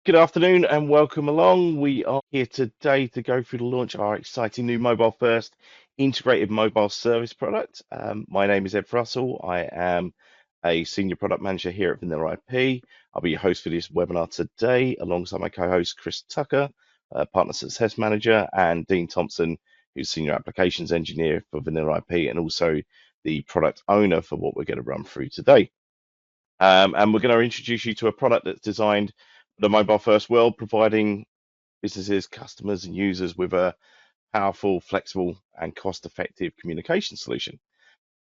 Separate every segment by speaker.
Speaker 1: Good afternoon and welcome along. We are here today to go through the launch of our exciting new mobile first integrated mobile service product. My name is Ed Russell. I am a senior product manager here at Vanilla IP. I'll be your host for this webinar today alongside my co-host Chris Tucker, partner success manager, and Dean Thompson, who's senior applications engineer for Vanilla IP and also the product owner for what we're going to run through today. And we're going to introduce you to a product that's designed for the mobile first world, providing businesses, customers, and users with a powerful, flexible, and cost-effective communication solution.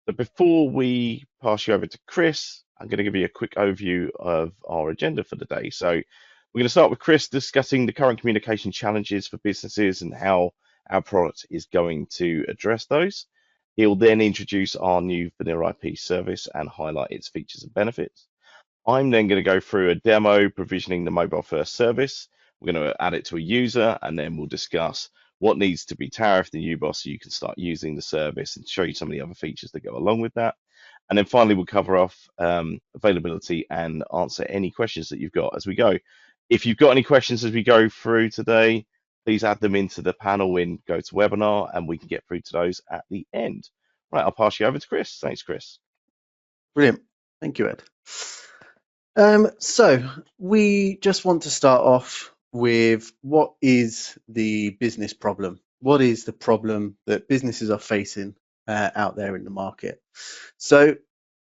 Speaker 1: But before we pass you over to Chris, I'm going to give you a quick overview of our agenda for the day. So we're going to start with Chris discussing the current communication challenges for businesses and how our product is going to address those. He'll then introduce our new Vanilla IP service and highlight its features and benefits. I'm then going to go through a demo provisioning the mobile first service. We're going to add it to a user, and then we'll discuss what needs to be tariffed in UBOS so you can start using the service and show you some of the other features that go along with that. And then finally, we'll cover off availability and answer any questions that you've got as we go. If you've got any questions as we go through today, please add them into the panel in GoToWebinar, and we can get through to those at the end. Right, I'll pass you over to Chris. Thanks, Chris.
Speaker 2: Brilliant. Thank you, Ed. So we just want to start off with what is the business problem? What is the problem that businesses are facing out there in the market? So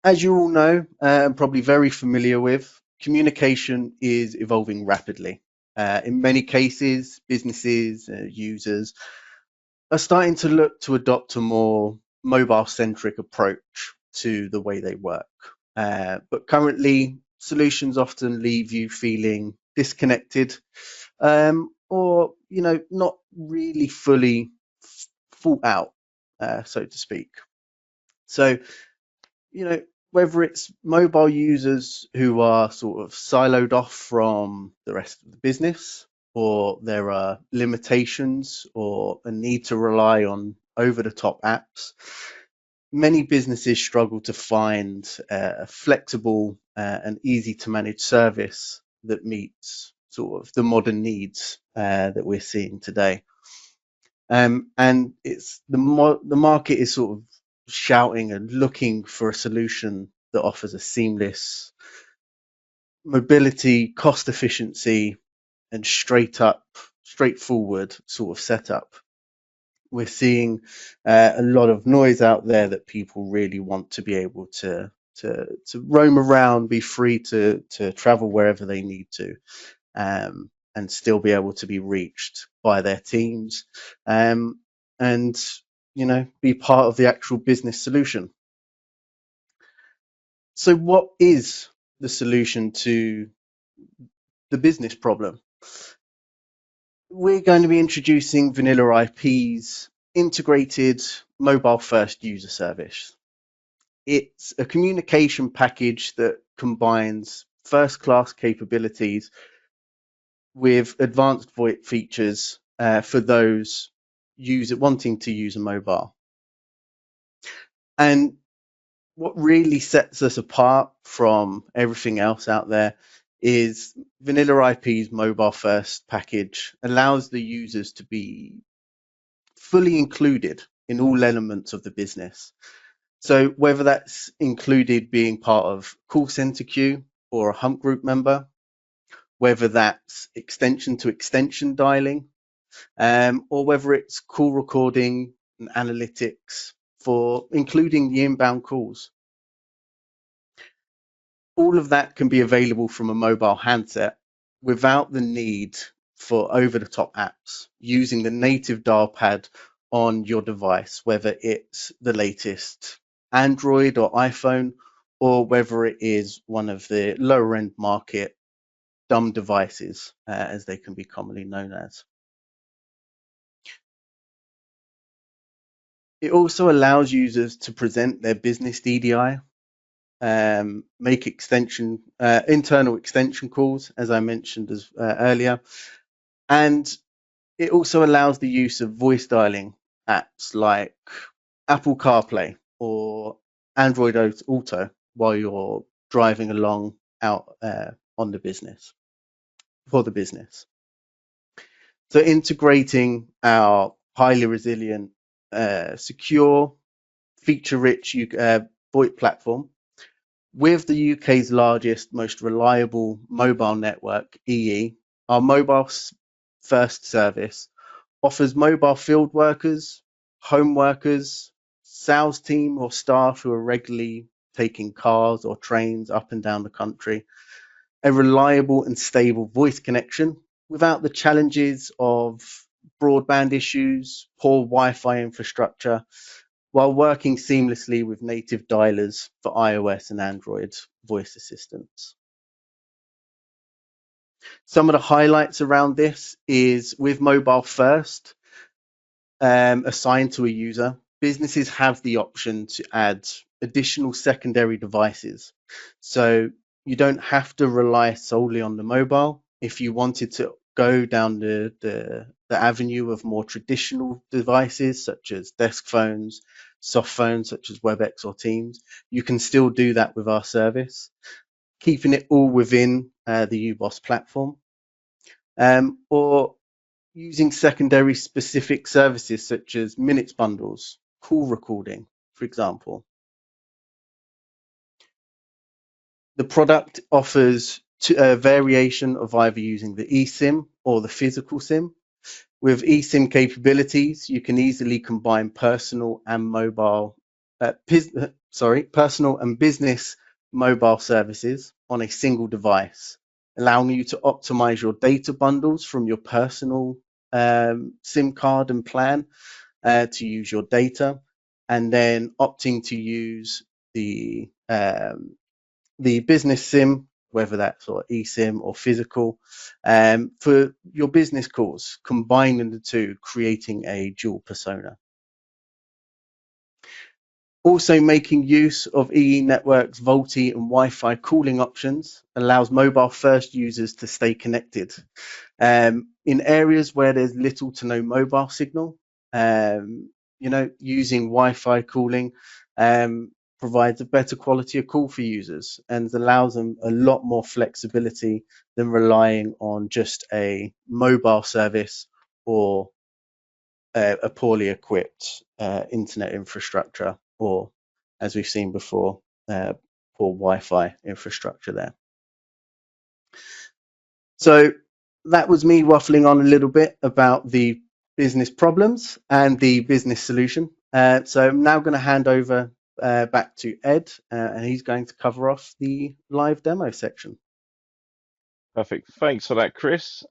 Speaker 2: as you all know, and probably very familiar with, communication is evolving rapidly. In many cases, businesses, users are starting to look to adopt a more mobile-centric approach to the way they work. But currently, solutions often leave you feeling disconnected, or not really fully thought out, so to speak. So, whether it's mobile users who are sort of siloed off from the rest of the business, or there are limitations or a need to rely on over-the-top apps, many businesses struggle to find a flexible and easy to manage service that meets sort of the modern needs that we're seeing today. And it's the market is sort of shouting and looking for a solution that offers a seamless mobility, cost efficiency, and straightforward sort of setup. We're seeing a lot of noise out there that people really want to be able to roam around, be free to travel wherever they need to, and still be able to be reached by their teams, and be part of the actual business solution. So what is the solution to the business problem? We're going to be introducing Vanilla IP's integrated mobile first user service. It's a communication package that combines first class capabilities with advanced VoIP features for those wanting to use a mobile. And what really sets us apart from everything else out there is Vanilla IP's mobile first package allows the users to be fully included in all elements of the business. So whether that's included being part of call center queue or a hump group member, whether that's extension to extension dialing, or whether it's call recording and analytics for including the inbound calls. All of that can be available from a mobile handset without the need for over-the-top apps, using the native dial pad on your device, whether it's the latest Android or iPhone, or whether it is one of the lower end market dumb devices, as they can be commonly known as. It also allows users to present their business DDI, make internal extension calls, as I mentioned earlier, and it also allows the use of voice dialing apps like Apple CarPlay or Android Auto while you're driving along out on the business. for the business. So integrating our highly resilient, secure, feature-rich VoIP platform with the UK's largest, most reliable mobile network, EE, our mobile first service offers mobile field workers, home workers, sales team or staff who are regularly taking cars or trains up and down the country a reliable and stable voice connection without the challenges of broadband issues, poor Wi-Fi infrastructure, while working seamlessly with native dialers for iOS and Android voice assistants. Some of the highlights around this is with mobile first, assigned to a user, businesses have the option to add additional secondary devices. So you don't have to rely solely on the mobile. If you wanted to go down the avenue of more traditional devices, such as desk phones, soft phones, such as WebEx or Teams, you can still do that with our service, keeping it all within the UBOS platform. Or using secondary specific services such as minutes bundles, call recording, for example. The product offers a variation of either using the eSIM or the physical SIM. With eSIM capabilities, you can easily combine personal and personal and business mobile services on a single device, allowing you to optimize your data bundles from your personal SIM card and plan to use your data, and then opting to use the business SIM, whether that's or eSIM or physical, for your business calls, combining the two, creating a dual persona. Also, making use of EE Network's VoLTE and Wi-Fi calling options allows mobile first users to stay connected. In areas where there's little to no mobile signal, using Wi-Fi calling provides a better quality of call for users and allows them a lot more flexibility than relying on just a mobile service or a poorly equipped internet infrastructure, or as we've seen before, poor Wi-Fi infrastructure there. So that was me waffling on a little bit about the business problems and the business solution. So I'm now going to hand over back to Ed, and he's going to cover off the live demo section.
Speaker 1: Perfect. Thanks for that, Chris.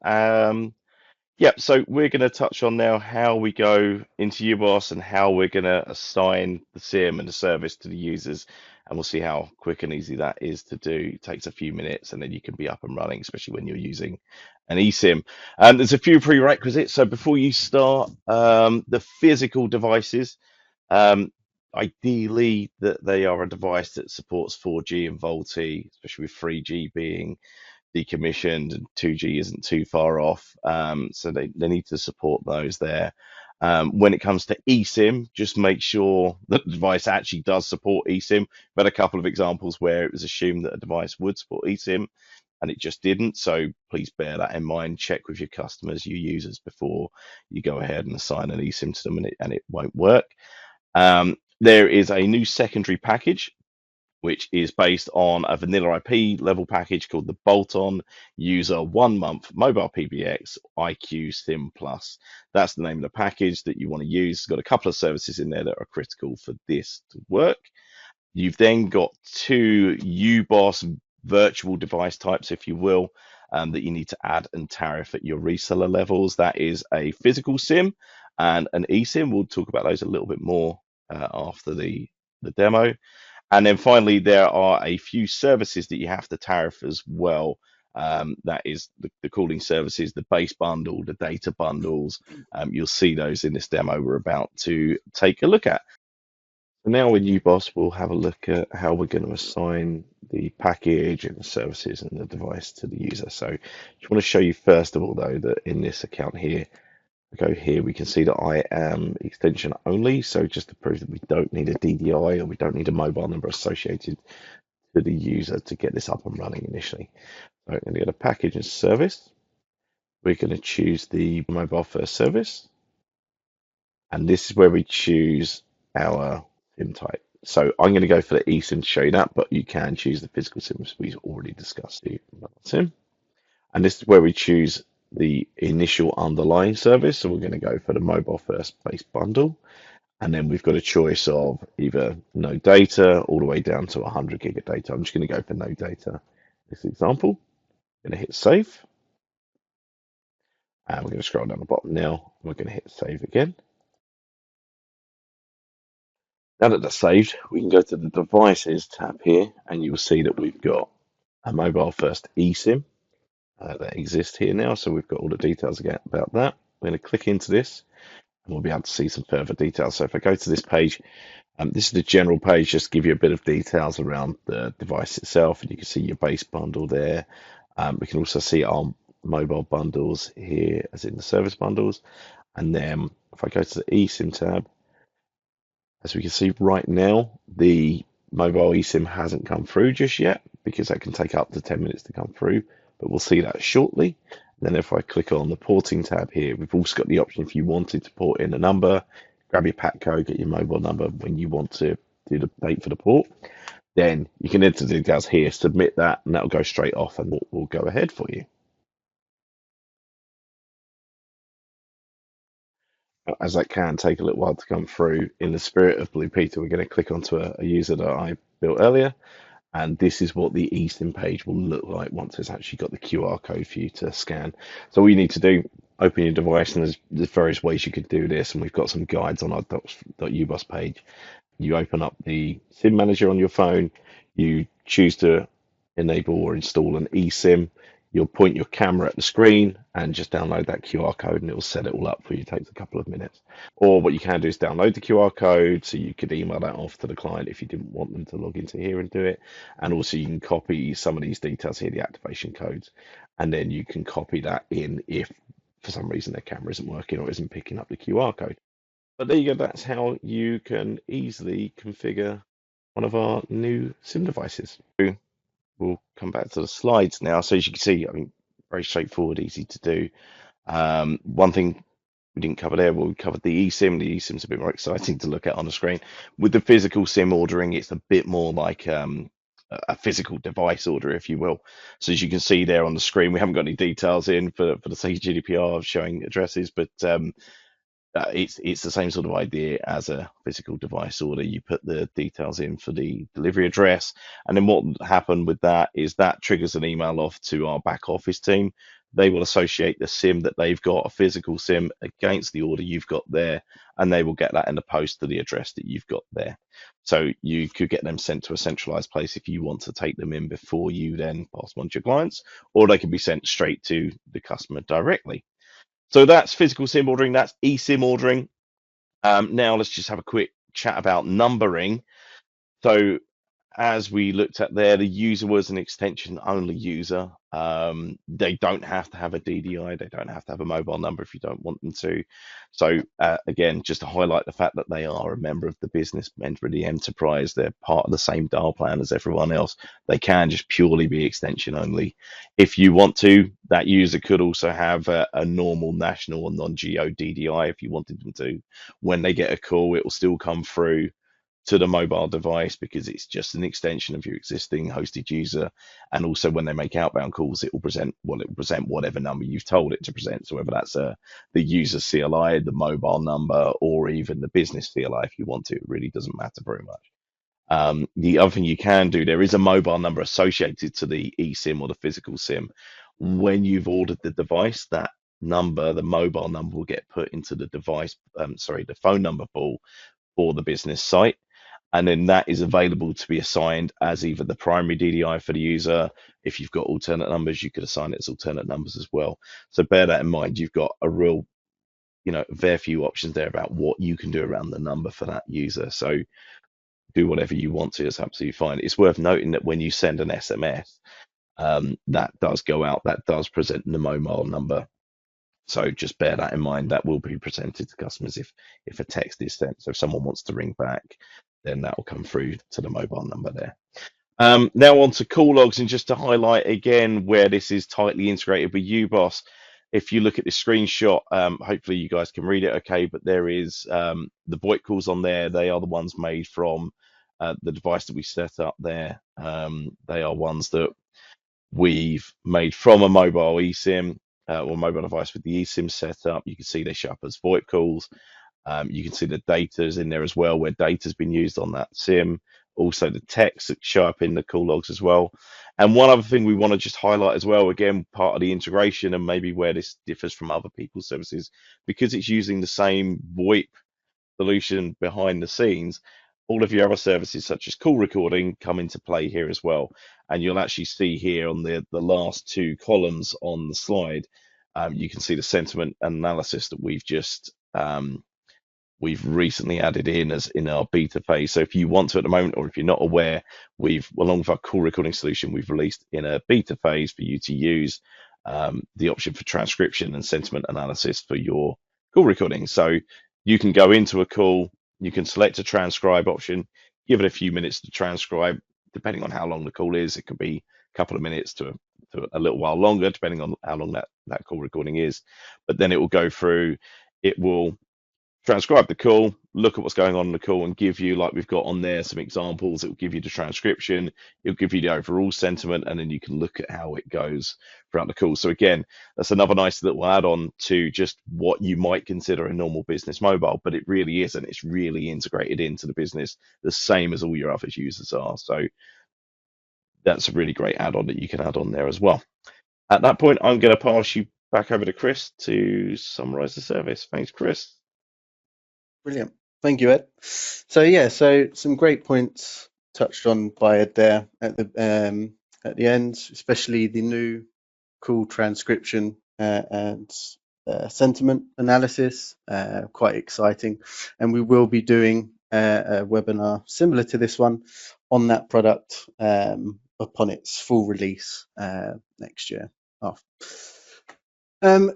Speaker 1: Yeah, so we're going to touch on now how we go into UBOS and how we're going to assign the SIM and the service to the users. And we'll see how quick and easy that is to do. It takes a few minutes and then you can be up and running, especially when you're using an eSIM. There's a few prerequisites. So before you start, the physical devices, ideally that they are a device that supports 4G and VoLTE, especially with 3G being decommissioned and 2G isn't too far off. So they need to support those there. When it comes to eSIM, just make sure that the device actually does support eSIM. We've had a couple of examples where it was assumed that a device would support eSIM and it just didn't. So please bear that in mind. Check with your customers, your users before you go ahead and assign an eSIM to them and it won't work. There is a new secondary package which is based on a vanilla IP level package called the Bolt-on User 1 Month Mobile PBX IQ SIM Plus. That's the name of the package that you want to use. It's got a couple of services in there that are critical for this to work. You've then got two UBOS virtual device types, if you will, that you need to add and tariff at your reseller levels. That is a physical SIM and an eSIM. We'll talk about those a little bit more after the demo. And then finally, there are a few services that you have to tariff as well. That is the calling services, the base bundle, the data bundles. You'll see those in this demo we're about to take a look at. So now with UBOS, we'll have a look at how we're going to assign the package and the services and the device to the user. So I just want to show you first of all, though, that in this account here, go here, we can see that I am extension only. So just to prove that we don't need a DDI or we don't need a mobile number associated to the user to get this up and running initially. So I'm going to get a package and service. We're going to choose the mobile first service, and this is where we choose our SIM type. So I'm going to go for the eSIM to show you that, but you can choose the physical SIM as we've already discussed. The SIM, and this is where we choose the initial underlying service. So we're going to go for the mobile first base bundle, and then we've got a choice of either no data all the way down to 100 gig of data. I'm just going to go for no data. This example, I'm going to hit save, and we're going to scroll down the bottom now. We're going to hit save again. Now that that's saved, we can go to the devices tab here, and you'll see that we've got a mobile first eSIM that exists here now. So we've got all the details again about that. We're going to click into this, and we'll be able to see some further details. So if I go to this page, this is the general page, just to give you a bit of details around the device itself, and you can see your base bundle there. We can also see our mobile bundles here, as in the service bundles. And then if I go to the eSIM tab, as we can see right now, the mobile eSIM hasn't come through just yet because that can take up to 10 minutes to come through, but we'll see that shortly. And then if I click on the porting tab here, we've also got the option if you wanted to port in a number, grab your PAT code, get your mobile number when you want to do the date for the port. Then you can enter the details here, submit that, and that'll go straight off and we'll go ahead for you. As that can take a little while to come through, in the spirit of Blue Peter, we're going to click onto a user that I built earlier. And this is what the eSIM page will look like once it's actually got the QR code for you to scan. So all you need to do, open your device, and there's various ways you could do this. And we've got some guides on our .ubus page. You open up the SIM manager on your phone, you choose to enable or install an eSIM. You'll point your camera at the screen and just download that QR code, and it will set it all up for you. It takes a couple of minutes. Or what you can do is download the QR code, so you could email that off to the client if you didn't want them to log into here and do it. And also you can copy some of these details here, the activation codes, and then you can copy that in if for some reason their camera isn't working or isn't picking up the QR code. But there you go, that's how you can easily configure one of our new SIM devices. We'll come back to the slides now. So as you can see, I mean, very straightforward, easy to do. One thing we didn't cover there, well, we covered the eSIM. The eSIM's a bit more exciting to look at on the screen. With the physical SIM ordering, it's a bit more like a physical device order, if you will. So as you can see there on the screen, we haven't got any details in for the sake of GDPR of showing addresses, but it's the same sort of idea as a physical device order. You put the details in for the delivery address, and then what happened with that is that triggers an email off to our back office team. They will associate the SIM that they've got, a physical SIM, against the order you've got there, and they will get that in the post to the address that you've got there. So you could get them sent to a centralized place if you want to take them in before you then pass them on to your clients, or they can be sent straight to the customer directly. So that's physical SIM ordering, that's eSIM ordering. Now let's just have a quick chat about numbering. So as we looked at there, the user was an extension only user. They don't have to have a DDI, they don't have to have a mobile number if you don't want them to. So again, just to highlight the fact that they are a member of the business, member of the enterprise, they're part of the same dial plan as everyone else. They can just purely be extension only. If you want to, that user could also have a normal national or non-geo DDI if you wanted them to. When they get a call, it will still come through to the mobile device because it's just an extension of your existing hosted user. And also when they make outbound calls, it will present whatever number you've told it to present. So whether that's the user CLI, the mobile number, or even the business CLI, if you want to, it really doesn't matter very much. The other thing you can do, there is a mobile number associated to the eSIM or the physical SIM. When you've ordered the device, that number, the mobile number, will get put into the device, the phone number pool for the business site. And then that is available to be assigned as either the primary DDI for the user. If you've got alternate numbers, you could assign it as alternate numbers as well. So bear that in mind. You've got a real, very few options there about what you can do around the number for that user. So do whatever you want to. It's absolutely fine. It's worth noting that when you send an SMS, that does go out. That does present the mobile number. So just bear that in mind. That will be presented to customers if a text is sent. So if someone wants to ring back, then that will come through to the mobile number there. Now on to call logs, and just to highlight again where this is tightly integrated with UBOS. If you look at the screenshot, hopefully you guys can read it okay, but there is the VoIP calls on there. They are the ones made from the device that we set up there. They are ones that we've made from a mobile eSIM or mobile device with the eSIM set up. You can see they show up as VoIP calls. You can see the data's in there as well, where data's been used on that SIM. Also, the text that show up in the call logs as well. And one other thing we want to just highlight as well, again, part of the integration and maybe where this differs from other people's services, because it's using the same VoIP solution behind the scenes, all of your other services such as call recording come into play here as well. And you'll actually see here on the last two columns on the slide, you can see the sentiment analysis that we've recently added in as in our beta phase. So if you want to at the moment, or if you're not aware, we've, along with our call recording solution, we've released in a beta phase for you to use the option for transcription and sentiment analysis for your call recording. So you can go into a call, you can select a transcribe option, give it a few minutes to transcribe, depending on how long the call is. It could be a couple of minutes to a little while longer, depending on how long that call recording is. But then it will go through, it will transcribe the call, look at what's going on in the call, and give you, like we've got on there, some examples. It will give you the transcription, it'll give you the overall sentiment, and then you can look at how it goes throughout the call. So again, that's another nice little add-on to just what you might consider a normal business mobile, but it really isn't. It's really integrated into the business, the same as all your other users are. So that's a really great add-on that you can add on there as well. At that point, I'm going to pass you back over to Chris to summarize the service. Thanks, Chris.
Speaker 2: Brilliant. Thank you, Ed. So yeah, so some great points touched on by Ed there at the end, especially the new call transcription and sentiment analysis. Quite exciting, and we will be doing a webinar similar to this one on that product upon its full release next year.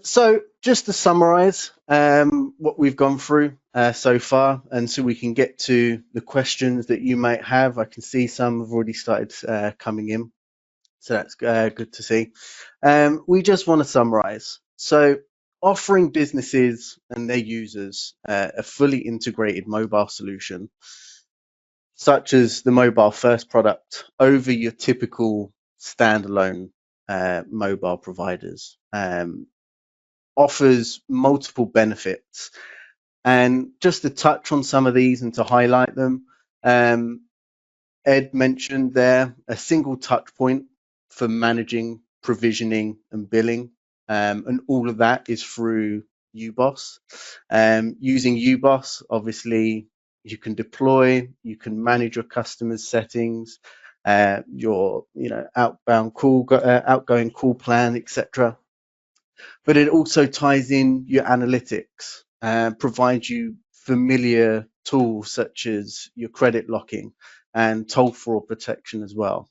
Speaker 2: So just to summarize what we've gone through so far, and so we can get to the questions that you might have. I can see some have already started coming in, so that's good to see. We just want to summarize. So offering businesses and their users a fully integrated mobile solution, such as the mobile first product, over your typical standalone mobile providers, offers multiple benefits. And just to touch on some of these and to highlight them, Ed mentioned there a single touch point for managing, provisioning and billing, and all of that is through UBOS. Using UBOS, obviously you can deploy, you can manage your customers' settings, your outbound call, outgoing call plan, etc. But it also ties in your analytics, provides you familiar tools such as your credit locking and toll fraud protection as well.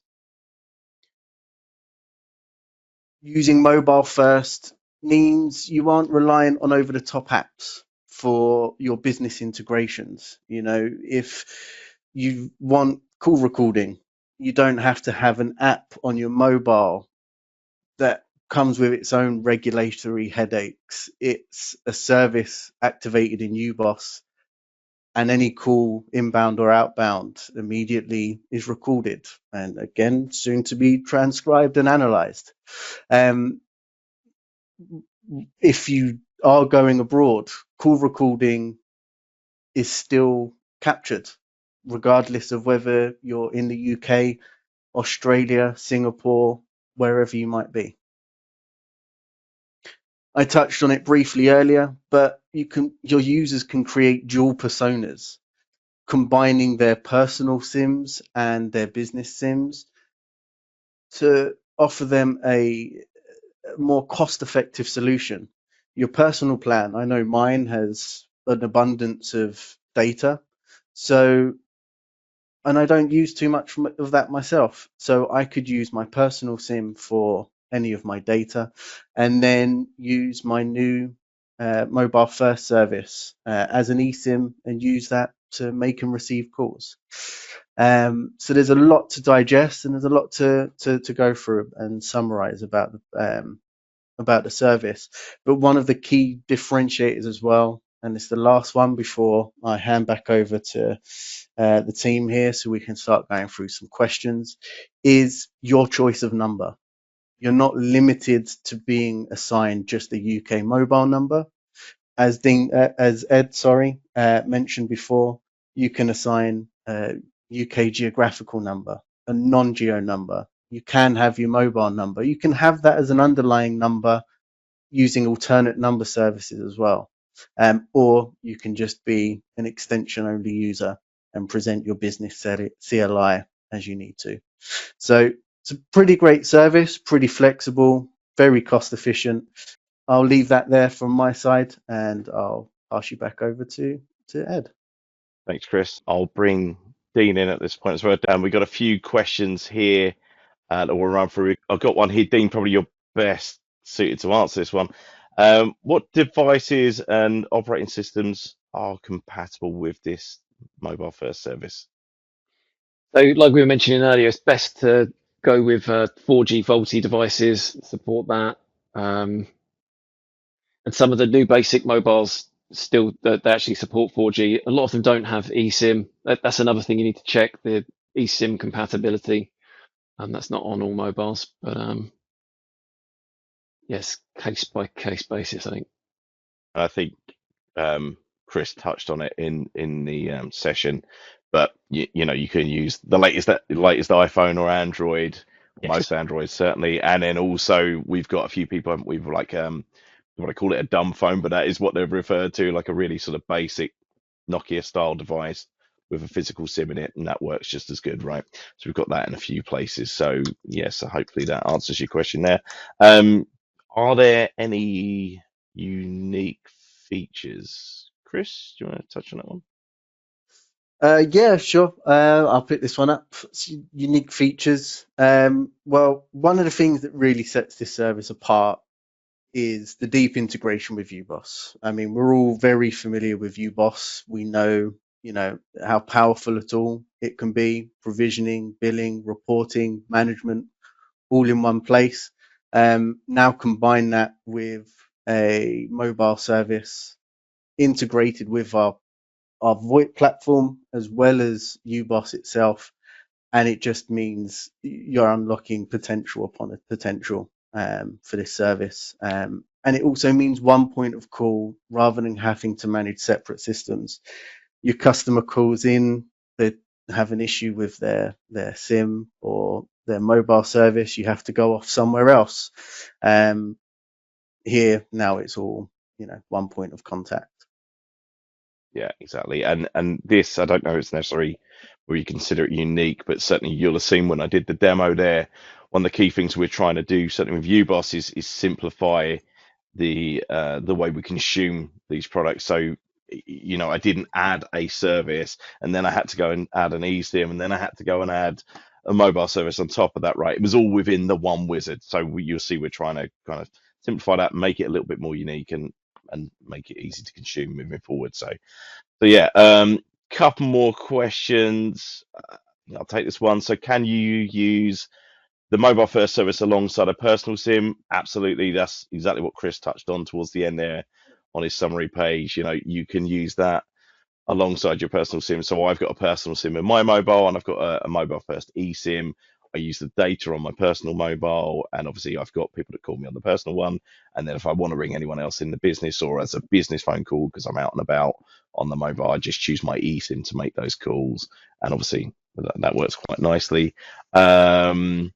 Speaker 2: Using mobile first means you aren't reliant on over-the-top apps for your business integrations. If you want call recording, you don't have to have an app on your mobile that comes with its own regulatory headaches. It's a service activated in UBOS, and any call, inbound or outbound, immediately is recorded and again soon to be transcribed and analyzed. If you are going abroad, call recording is still captured regardless of whether you're in the UK, Australia, Singapore, wherever you might be. I touched on it briefly earlier, but your users can create dual personas, combining their personal SIMs and their business SIMs to offer them a more cost-effective solution. Your personal plan, I know mine has an abundance of data, and I don't use too much of that myself. So I could use my personal SIM for any of my data, and then use my new mobile first service as an eSIM and use that to make and receive calls. So there's a lot to digest, and there's a lot to go through and summarize about about the service. But one of the key differentiators as well, and it's the last one before I hand back over to the team here so we can start going through some questions, is your choice of number. You're not limited to being assigned just a UK mobile number. As Ed, mentioned before, you can assign a UK geographical number, a non-geo number. You can have your mobile number. You can have that as an underlying number using alternate number services as well. Or you can just be an extension only user and present your business CLI as you need to. So it's a pretty great service, pretty flexible, very cost efficient. I'll leave that there from my side and I'll pass you back over to Ed.
Speaker 1: Thanks, Chris. I'll bring Dean in at this point as well. Dan, we've got a few questions here that we'll run through. I've got one here, Dean, probably your best suited to answer this one. What devices and operating systems are compatible with this mobile first service?
Speaker 3: So, like we were mentioning earlier, it's best to go with 4G VoLTE devices, support that. And some of the new basic mobiles still they actually support 4G. A lot of them don't have eSIM. That's another thing you need to check, the eSIM compatibility. That's not on all mobiles, but yes, case by case basis, I think.
Speaker 1: I think Chris touched on it in the session, but you know you can use the latest iPhone or Android,
Speaker 3: Yes.
Speaker 1: most Androids certainly, and then also we've got a few people we've like what I call it a dumb phone, but that is what they've referred to, like a really sort of basic Nokia style device with a physical SIM in it, and that works just as good, right? So we've got that in a few places. So yes, so hopefully that answers your question there. Are there any unique features? Chris, do you want to touch on that one?
Speaker 2: Yeah, sure. I'll pick this one up. Unique features. Well, one of the things that really sets this service apart is the deep integration with UBoss. I mean, we're all very familiar with UBoss. We know, how powerful a tool it can be, provisioning, billing, reporting, management, all in one place. Now combine that with a mobile service integrated with our VoIP platform as well as UBoss itself, and it just means you're unlocking potential upon a potential for this service. And it also means one point of call rather than having to manage separate systems. Your customer calls in, they have an issue with their SIM or their mobile service, you have to go off somewhere else. Here now it's all one point of contact.
Speaker 1: Yeah, exactly. And this, I don't know, it's necessary where you consider it unique, but certainly you'll have seen when I did the demo there, one of the key things we're trying to do, certainly with UBoss, is simplify the way we consume these products. So, I didn't add a service and then I had to go and add an eSIM and then I had to go and add a mobile service on top of that, right? It was all within the one wizard. So you'll see we're trying to kind of simplify that, make it a little bit more unique and make it easy to consume moving forward. So yeah, couple more questions. I'll take this one. So can you use the mobile first service alongside a personal SIM? Absolutely. That's exactly what Chris touched on towards the end there on his summary page. You can use that alongside your personal SIM. So I've got a personal SIM in my mobile and I've got a mobile first eSIM. I use the data on my personal mobile, and obviously I've got people that call me on the personal one. And then if I want to ring anyone else in the business or as a business phone call because I'm out and about on the mobile, I just choose my eSIM to make those calls. And obviously that works quite nicely. What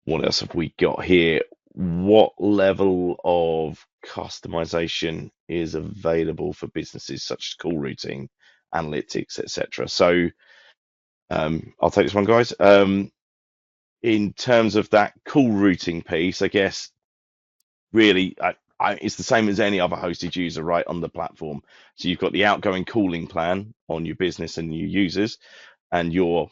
Speaker 1: else have we got here? What level of customization is available for businesses such as call routing, analytics, etc.? So I'll take this one, guys. In terms of that call routing piece, I guess really it's the same as any other hosted user right on the platform. So you've got the outgoing calling plan on your business and your users, and your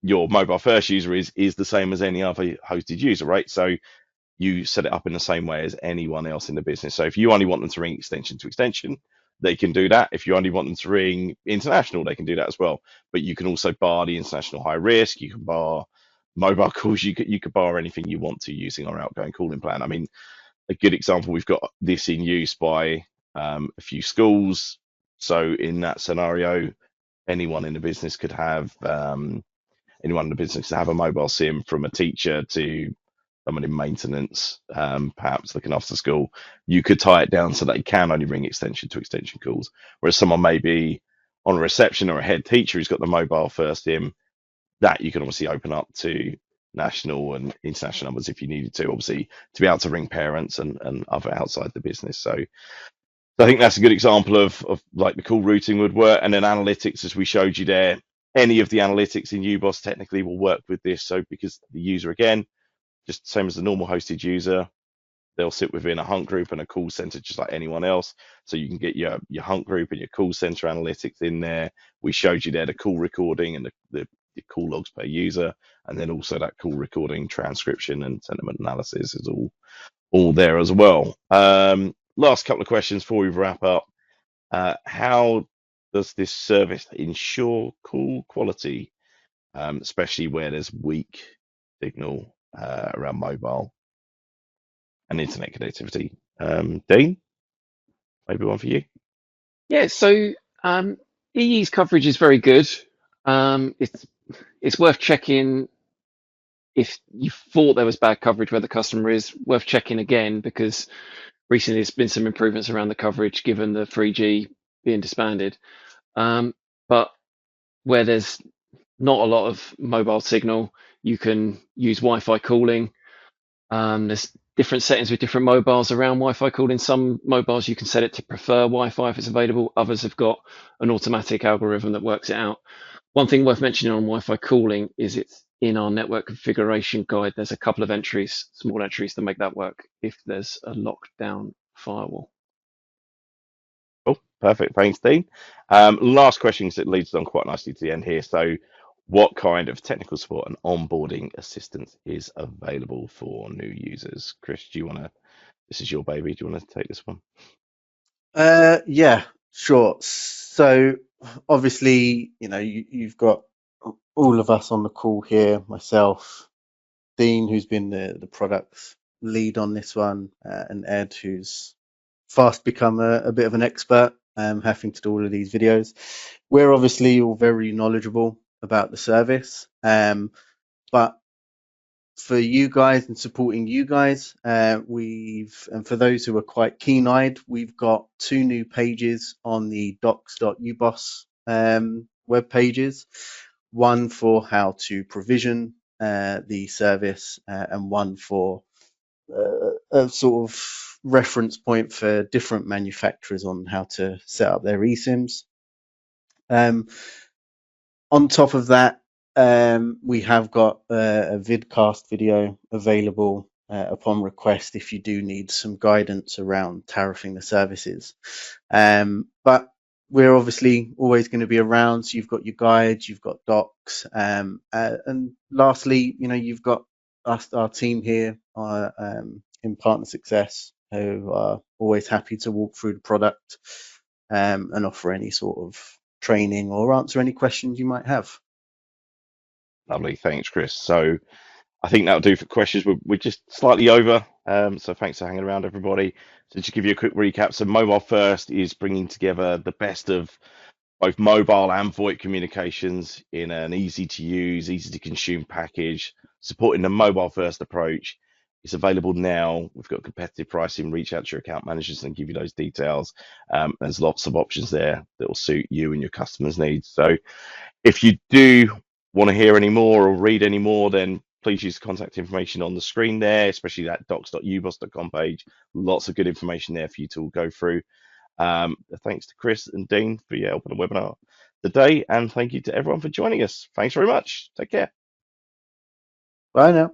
Speaker 1: mobile first user is the same as any other hosted user, right? So you set it up in the same way as anyone else in the business. So if you only want them to ring extension to extension, they can do that. If you only want them to ring international, they can do that as well. But you can also bar the international high risk. You can bar mobile calls. You could bar anything you want to using our outgoing calling plan. I mean, a good example, we've got this in use by a few schools. So in that scenario, anyone in the business could have anyone in the business to have a mobile SIM, from a teacher to someone in maintenance, perhaps looking after school. You could tie it down so they can only ring extension to extension calls. Whereas someone may be on a reception or a head teacher who's got the mobile first SIM, that you can obviously open up to national and international numbers if you needed to, obviously, to be able to ring parents and other outside the business. So I think that's a good example of like the call routing would work. And then analytics, as we showed you there, any of the analytics in UBOS technically will work with this. So because the user, again, just the same as the normal hosted user, they'll sit within a hunt group and a call center just like anyone else. So you can get your hunt group and your call center analytics in there. We showed you there the call recording and the call logs per user, and then also that call recording transcription and sentiment analysis is all there as well. Last couple of questions before we wrap up. How does this service ensure call quality, especially where there's weak signal around mobile and internet connectivity? Dean, maybe one for you.
Speaker 3: Yeah, so EE's coverage is very good. It's worth checking if you thought there was bad coverage where the customer is. Worth checking again, because recently there's been some improvements around the coverage given the 3G being disbanded. But where there's not a lot of mobile signal, you can use Wi-Fi calling. There's different settings with different mobiles around Wi-Fi calling. Some mobiles you can set it to prefer Wi-Fi if it's available. Others have got an automatic algorithm that works it out. One thing worth mentioning on Wi-Fi calling is it's in our network configuration guide. There's a couple of entries, small entries, that make that work if there's a lockdown firewall.
Speaker 1: Oh, perfect. Thanks, Dean. Last question, because it leads on quite nicely to the end here. So what kind of technical support and onboarding assistance is available for new users? Chris, do you want to, this is your baby, do you want to take this one?
Speaker 2: Yeah, sure. So obviously, you've got all of us on the call here, myself, Dean, who's been the product lead on this one, and Ed, who's fast become a bit of an expert, having to do all of these videos. We're obviously all very knowledgeable about the service, but for you guys and supporting you guys, and for those who are quite keen-eyed, we've got 2 new pages on the docs.ubos web pages. One for how to provision the service, and one for a sort of reference point for different manufacturers on how to set up their eSIMs. On top of that, we have got a vidcast video available upon request if you do need some guidance around tariffing the services. But we're obviously always going to be around, so you've got your guides, you've got docs, and lastly, you've got us, our team here in Partner Success, who are always happy to walk through the product and offer any sort of training or answer any questions you might have.
Speaker 1: Lovely. Thanks, Chris. So I think that'll do for questions. We're just slightly over. So thanks for hanging around, everybody. So to give you a quick recap, so Mobile First is bringing together the best of both mobile and VoIP communications in an easy to use, easy to consume package, supporting the mobile first approach. It's available now. We've got competitive pricing. Reach out to your account managers and give you those details. There's lots of options there that will suit you and your customers' needs. So if you do want to hear any more or read any more, then please use the contact information on the screen there, especially that docs.ubos.com page. Lots of good information there for you to go through. Thanks to Chris and Dean for your help on the webinar today, and thank you to everyone for joining us. Thanks very much. Take care.
Speaker 2: Bye now.